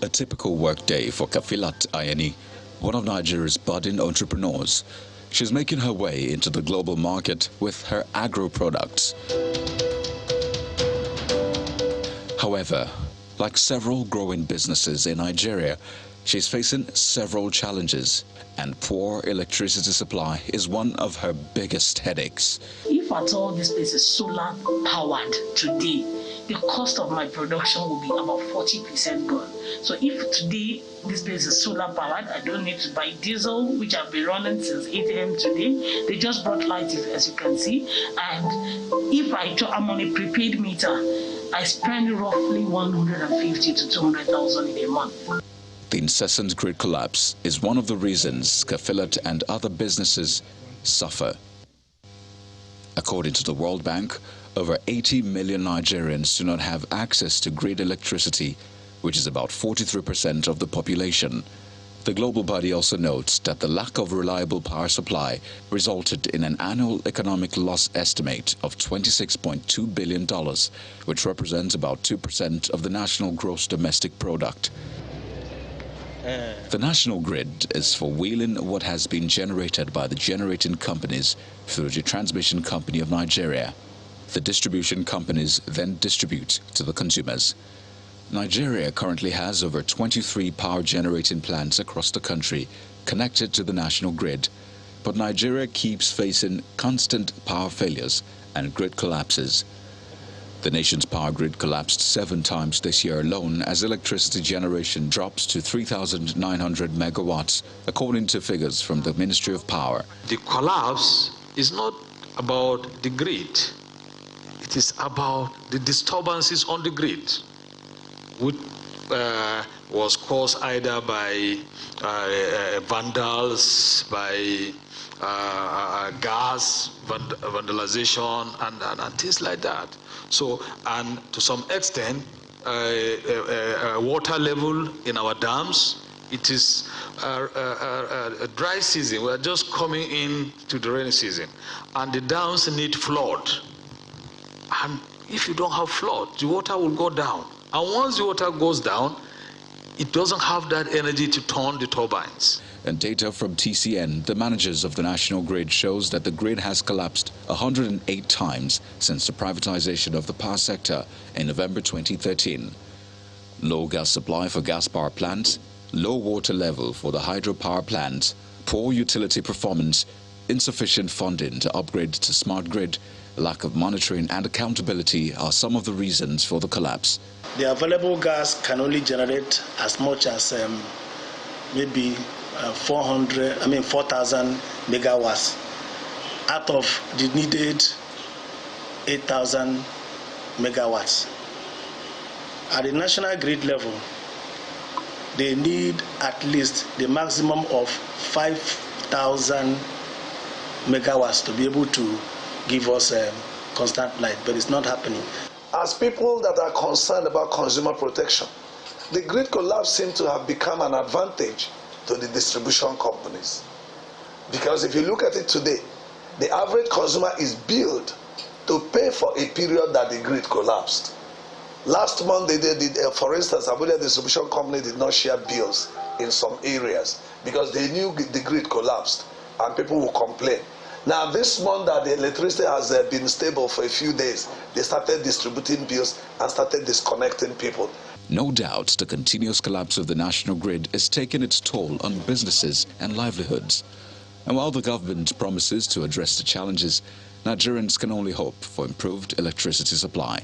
A typical workday for Kafilat Ayeni, one of Nigeria's budding entrepreneurs. She's making her way into the global market with her agro products. However, like several growing businesses in Nigeria, she's facing several challenges, and poor electricity supply is one of her biggest headaches. If at all this place is solar powered today, the cost of my production will be about 40% gone. So if today this place is solar powered, I don't need to buy diesel, which I've been running since 8 a.m. today. They just brought light, as you can see. And if I'm on a prepaid meter, I spend roughly 150 to 200,000 in a month. The incessant grid collapse is one of the reasons Kafilat and other businesses suffer. According to the World Bank, over 80 million Nigerians do not have access to grid electricity, which is about 43% of the population. The global body also notes that the lack of reliable power supply resulted in an annual economic loss estimate of $26.2 billion, which represents about 2% of the national gross domestic product. The national grid is for wheeling what has been generated by the generating companies through the Transmission Company of Nigeria. The distribution companies then distribute to the consumers. Nigeria currently has over 23 power generating plants across the country connected to the national grid, but Nigeria keeps facing constant power failures and grid collapses. The nation's power grid collapsed 7 times this year alone as electricity generation drops to 3,900 megawatts, according to figures from the Ministry of Power. The collapse is not about the grid. It is about the disturbances on the grid, which was caused either by vandals, by gas vandalization, and things like that. So, and to some extent, water level in our dams, it is a dry season. We are just coming in to the rainy season, and the dams need flood. And if you don't have flood, the water will go down. And once the water goes down, it doesn't have that energy to turn the turbines. And data from TCN, the managers of the national grid, shows that the grid has collapsed 108 times since the privatization of the power sector in November 2013. Low gas supply for gas power plants, low water level for the hydropower plants, poor utility performance, insufficient funding to upgrade to smart grid, lack of monitoring and accountability are some of the reasons for the collapse. The available gas can only generate as much as maybe 4,000 megawatts out of the needed 8,000 megawatts. At the national grid level, they need at least the maximum of 5,000 megawatts to be able to give us constant light, but it's not happening. As people that are concerned about consumer protection, the grid collapse seems to have become an advantage to the distribution companies. Because if you look at it today, the average consumer is billed to pay for a period that the grid collapsed. Last month, for instance, Abuja Distribution Company did not share bills in some areas because they knew the grid collapsed and people will complain. Now, this month that the electricity has been stable for a few days, they started distributing bills and started disconnecting people. No doubt the continuous collapse of the national grid is taking its toll on businesses and livelihoods. And while the government promises to address the challenges, Nigerians can only hope for improved electricity supply.